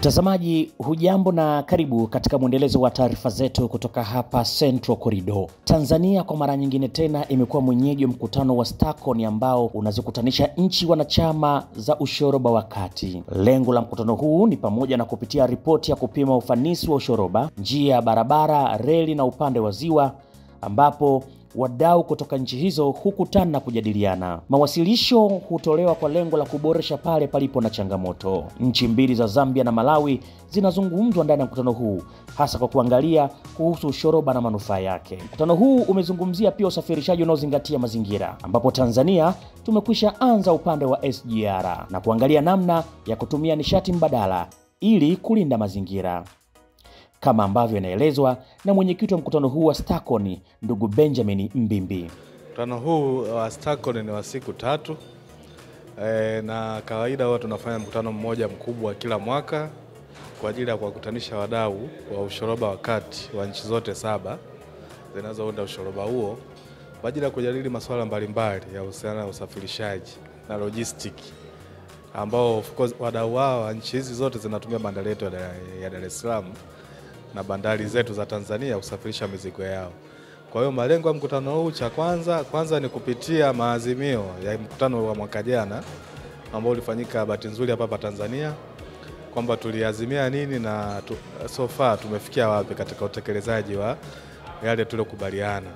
Mtazamaji, hujambo na karibu katika mwendelezo wa taarifa zetu kutoka hapa Central Corridor. Tanzania kwa mara nyingine tena imekuwa mwenyeji wa mkutano wa STACON ambao unazikutanisha nchi wanachama za ushoroba wa kati. Lengo la mkutano huu ni pamoja na kupitia ripoti ya kupima ufanisi wa ushoroba, njia ya barabara, reli na upande wa ziwa, ambapo wadau kutoka nchi hizo hukutana na kujadiliana. Mawasilisho hutolewa kwa lengo la kuboresha pale palipo na changamoto. Nchi mbili za Zambia na Malawi zinazungumzwa ndani ya mkutano huu, hasa kwa kuangalia kuhusu ushoroba na manufaa yake. Mkutano huu umezungumzia pia usafirishaji unaozingatia mazingira, ambapo Tanzania tumekwisha anza upande wa SGR na kuangalia namna ya kutumia nishati mbadala ili kulinda mazingira, kama ambavyo inaelezwa na mwenyekiti wa mkutano huu wa STACON, ndugu Benjamin Mbimbi. Mkutano huu wa STACON ni wa siku 3 na kawaida huwa tunafanya mkutano mmoja mkubwa kila mwaka kwa ajili ya kuwakutanisha wadau wa ushoroba wa kati wa nchi zote 7 zinazounda ushoroba huo kwa ajili ya kujadili masuala mbalimbali ya uhusiano na usafirishaji na logistics, ambao of course wadau wao wa nchi hizi zote zinatumia bandari yetu ya Dar es Salaam na bandari zetu za Tanzania kusafirisha mizigo yao. Kwa hiyo malengo ya mkutano huu cha kwanza ni kupitia maazimio ya mkutano wa mwaka jana ambao ulifanyika bahati nzuri hapa Tanzania, kwamba tuliazimia nini na so far tumefikia wapi katika utekelezaji wa yale tuliyokubaliana.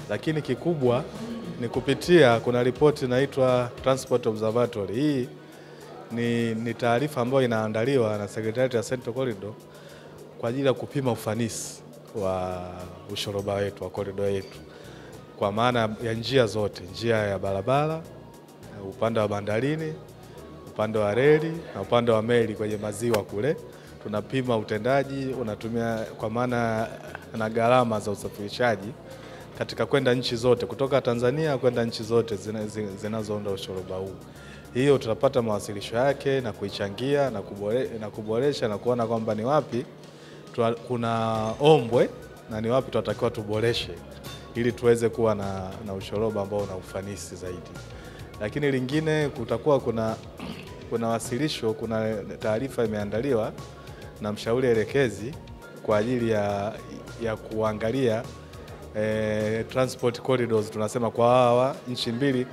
Lakini kikubwa ni kupitia, kuna ripoti inaitwa Transport Observatory. Hii ni taarifa ambayo inaandaliwa na Secretariat ya Central Corridor kwa ajili ya kupima ufanisi wa ushoroba wetu wa corridor yetu, kwa maana ya njia zote, njia ya barabara, upande wa bandarini, upande wa reli na upande wa meli kwenye maziwa kule. Tunapima utendaji unatumia kwa maana na gharama za usafirishaji katika kwenda nchi zote, kutoka Tanzania kwenda nchi zote zinazounda ushoroba huu. Hiyo tutapata mawasilisho yake na kuichangia na kuboresha na kuona kwamba ni wapi kuna ombwe na ni wapi tunatakiwa tuboreshe ili tuweze kuwa na ushoroba ambao una ufanisi zaidi. Lakini lingine, kutakuwa kuna wasilisho, kuna taarifa imeandaliwa na mshauri elekezi kwa ajili ya kuangalia transport corridors, tunasema kwa hawa nchi mbili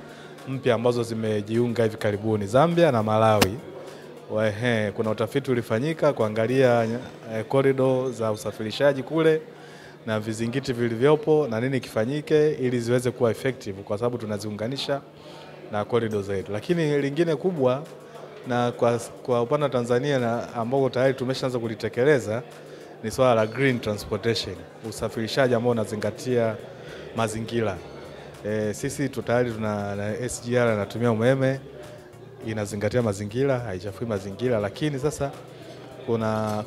mpya ambazo zimejiunga hivi karibuni, Zambia na Malawi. Kuna utafiti ulifanyika kuangalia corridor za usafirishaji kule na vizingiti vilivyopo na nini kifanyike ili ziweze kuwa effective, kwa sababu tunaziunganisha na corridor zetu. Lakini lingine kubwa na kwa upande wa Tanzania na ambao tayari tumeshaanza kulitekeleza ni swala la green transportation, usafirishaji ambao unazingatia mazingira. Sisi tayari tuna SGR inatumia umeme, inazingatia mazingira, haichafui mazingira. Lakini sasa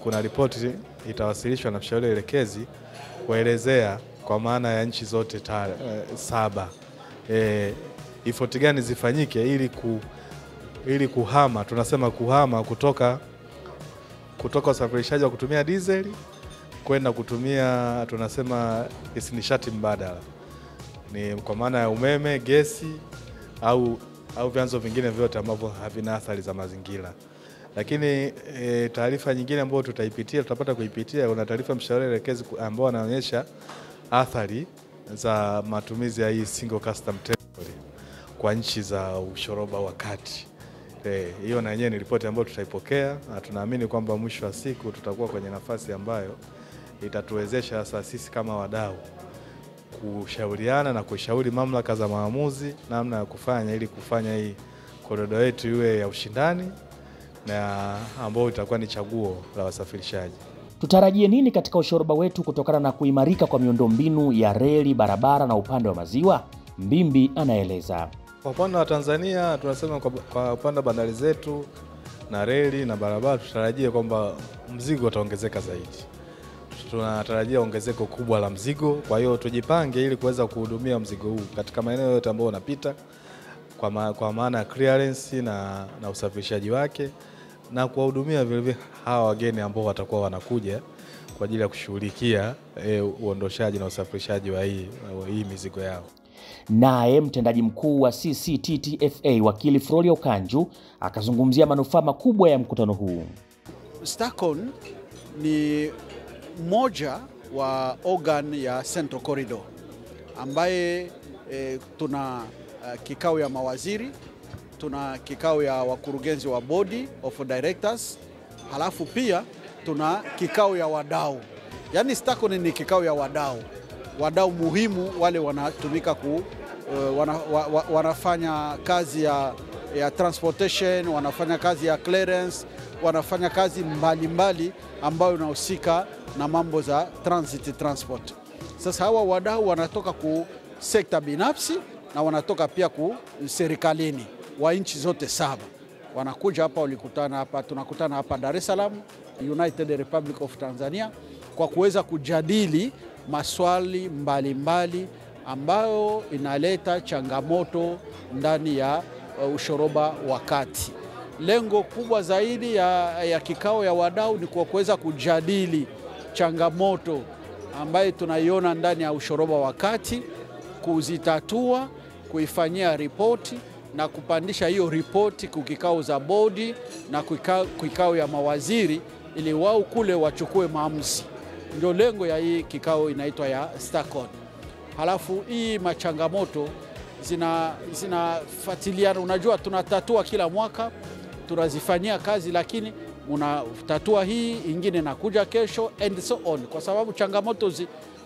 kuna ripoti itawasilishwa na mshauri elekezi kuelezea kwa maana ya nchi zote 7 effort gani zifanyike ili kuhama, tunasema kuhama kutoka usafirishaji wa kutumia diesel kwenda kutumia, tunasema nishati mbadala, ni kwa maana ya umeme, gesi au vyanzo vingine vyote ambavyo havina athari za mazingira. Lakini taarifa nyingine ambayo tutapata kuipitia, una taarifa mshauri elekezi ambao anaonyesha athari za matumizi ya hii single custom territory kwa nchi za ushoroba wa kati. Hiyo na yenyewe ni ripoti ambayo tutaipokea na tunaamini kwamba mwisho wa siku tutakuwa kwenye nafasi ambayo itatuwezesha sasa sisi kama wadau kushauriana na kushauri mamlaka za maamuzi namna ya kufanya ili kufanya hii corridor yetu iwe ya ushindani na ambao itakuwa ni chaguo la wasafirishaji. Tutarajie nini katika ushoroba wetu kutokana na kuimarika kwa miundombinu ya reli, barabara na upande wa maziwa? Mbimbi anaeleza. Kwa upande wa Tanzania tunasema kwa upande wa bandari zetu na reli na barabara tutarajie kwamba mzigo utaongezeka zaidi. Tunatarajia ongezeko kubwa la mzigo, kwa hiyo tujipange ili kuweza kuhudumia mzigo huu katika maeneo yote ambayo unapita, kwa maana clearance na usafirishaji wake, na kuwahudumia vile hawa wageni ambao watakuwa wanakuja kwa ajili ya kushughulikia uondoshaji na usafirishaji wa hii mizigo yao. Naye mtendaji mkuu wa CCTTFA wakili Floriokanju akazungumzia manufaa makubwa ya mkutano huu. STACON ni moja wa organ ya Central Corridor ambaye tuna kikao ya mawaziri, tuna kikao ya wakurugenzi wa body of directors, halafu pia tuna kikao ya wadau. Yani STACON ni kikao ya wadau muhimu, wale wanatumika wanafanya kazi ya transportation, wanafanya kazi ya clearance, wanafanya kazi mbalimbali ambayo inahusika na mambo za transport. Sasa hawa wadau wanatoka ku sekta binafsi na wanatoka pia ku serikalini wa nchi zote 7. Wanakuja hapa, tunakutana hapa Dar es Salaam, United Republic of Tanzania, kwa kuweza kujadili maswali mbalimbali ambayo inaleta changamoto ndani ya ushoroba wa kati. Lengo kubwa zaidi ya kikao ya wadau ni kwa kuweza kujadili changamoto ambayo tunaiona ndani ya ushoroba wa kati, kuzitatua, kuifanyia ripoti na kupandisha hiyo ripoti kwa kikao za bodi na kikao ya mawaziri, ili wao kule wachukue maamuzi. Ndio lengo ya hii kikao inaitwa ya STACON. Halafu hii machangamoto zinafuatiliana. Unajua tunatatua kila mwaka, tunazifanyia kazi, lakini unatatua hii, ingine nakuja kesho and so on. Kwa sababu changamoto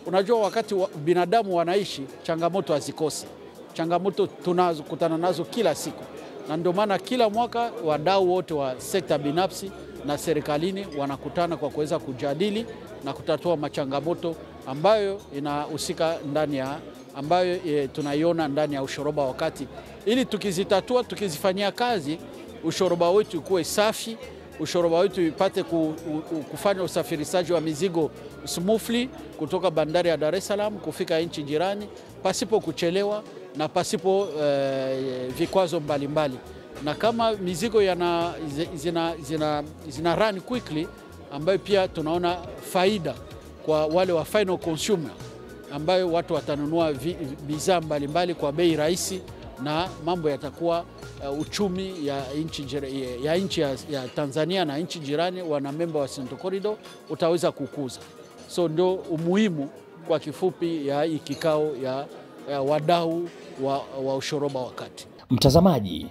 unajua wakati binadamu wanaishi, changamoto hazikosi. Changamoto tunazokutana nazo kila siku. Na ndio maana kila mwaka wadau wote wa sekta binafsi na serikalini wanakutana kwa kuweza kujadili na kutatua machangamoto ambayo inahusika ndani ya ambayo tunaiona ndani ya ushoroba wakati, ili tukizitatua, tukizifanyia kazi, ushoroba wetu kuwe safi, ushoroba wetu ipate kufanya usafirishaji wa mizigo smoothly kutoka bandari ya Dar es Salaam kufika nchi jirani pasipo kuchelewa na pasipo vikwazo mbalimbali. Na kama mizigo zina run quickly, ambayo pia tunaona faida kwa wale wa final consumer, ambayo watu watanunua bidhaa mbalimbali kwa bei rahisi, na mambo yatakuwa uchumi ya nchi ya Tanzania na nchi jirani wana member wa Central Corridor utaweza kukuza. So ndio umuhimu kwa kifupi ya hii kikao ya wadau wa ushoroba wa kati. Mtazamaji,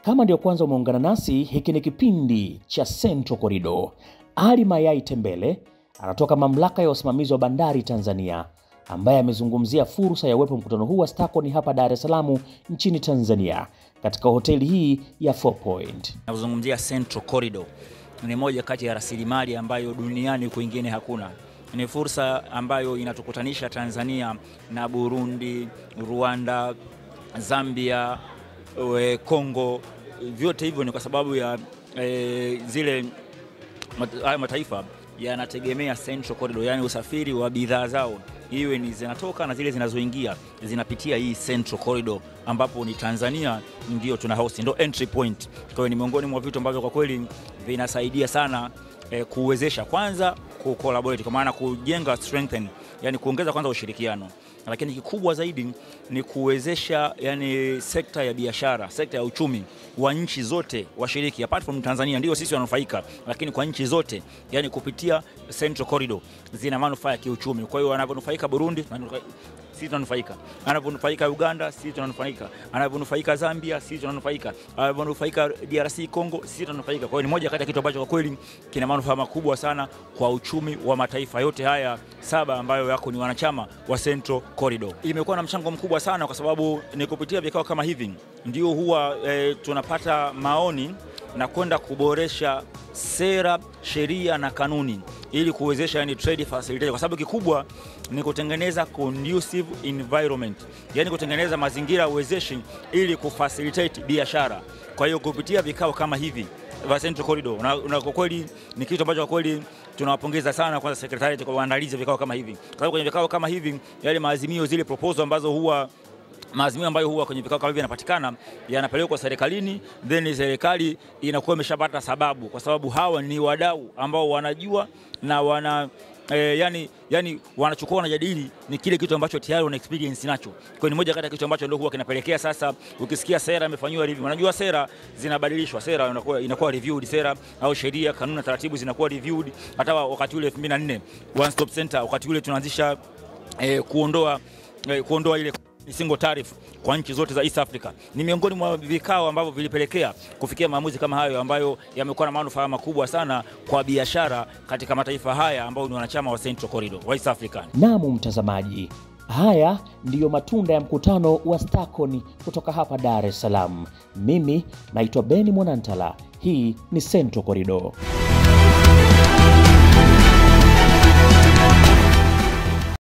kama ndio kwanza umeungana nasi, hiki ni kipindi cha Central Corridor. Ali Mayai Tembele anatoka mamlaka ya usimamizi wa bandari Tanzania, ambaye amezungumzia fursa ya uwepo mkutano huu wa STACON hapa Dar es Salaam nchini Tanzania katika hoteli hii ya 4 Point. Nazungumzia Central Corridor. Ni moja kati ya rasilimali ambayo duniani kwingine hakuna. Ni fursa ambayo inatukutanisha Tanzania na Burundi, Rwanda, Zambia, Kongo. Vyote hivyo ni kwa sababu ya zile mataifa yanategemea Central Corridor, yani usafiri wa bidhaa zao, iwe ni zinatoka na zile zinazoingia zinapitia hii Central Corridor, ambapo ni Tanzania ndio tuna host, ndio entry point. Kwa hiyo ni miongoni mwa vitu ambavyo kwa kweli vinasaidia sana kuwezesha kwanza collaborate, kwa maana kujenga strengthen, yani kuongeza kwanza ushirikiano, lakini kikubwa zaidi ni kuwezesha yani sekta ya biashara, sekta ya uchumi wa nchi zote washiriki, apart from Tanzania ndio sisi wanufaika, lakini kwa nchi zote, yani kupitia Central Corridor zina manufaa ya kiuchumi. Kwa hiyo wanaponufaika Burundi, sisi tunanufaika. Anaponufaika Uganda, sisi tunanufaika. Anaponufaika Zambia, sisi tunanufaika. Anaponufaika DRC Congo, sisi tunanufaika. Kwa hiyo ni moja kati ya kitu ambacho kwa kweli kina manufaa makubwa sana kwa uchumi wa mataifa yote haya 7 ambayo yako ni wanachama wa Central Corridor. Imekuwa na mchango mkubwa sana kwa sababu ni kupitia vikao kama hivi ndio huwa tunapata maoni na kwenda kuboresha sera, sheria na kanuni ili kuwezesha yani trade facilitation, kwa sababu kikubwa ni kutengeneza conducive environment, yani kutengeneza mazingira uwezeshi ili kufacilitate biashara. Kwa hiyo kupitia vikao kama hivi vya Central Corridor na kwa kweli ni kitu ambacho kwa kweli tunawapongeza sana kwanza secretariat kwa uandalizi vikao kama hivi, kwa sababu kwenye vikao kama hivi yale maazimio, zile proposal ambazo huwa maazimio ambayo huwa kwenye vikao kama hivi yanapatikana, yanapelekwa kwa serikalini, then serikali inakuwa imeshapata sababu, kwa sababu hawa ni wadau ambao wanajua na yani wanachukua wanajadili ni kile kitu ambacho tayari wana experience nacho. Kwa ni moja kati ya kitu ambacho ndio huwa kinapelekea sasa ukisikia sera imefanywa review. Unajua sera zinabadilishwa, sera inakuwa reviewed, sera au sheria, kanuni na taratibu zinakuwa reviewed. Hata wakati ule 2004 One Stop Center, wakati ule tunaanzisha kuondoa ile single tariff kwa nchi zote za East Africa. Ni miongoni mwa vikao ambavyo vilipelekea kufikia maamuzi kama hayo ambayo yamekuwa na manufaa makubwa sana kwa biashara katika mataifa haya ambao ni wanachama wa Central Corridor wa East Africa. Naam mtazamaji, haya ndiyo matunda ya mkutano wa STACON kutoka hapa Dar es Salaam. Mimi naitwa Beni Mwanantala. Hii ni Central Corridor.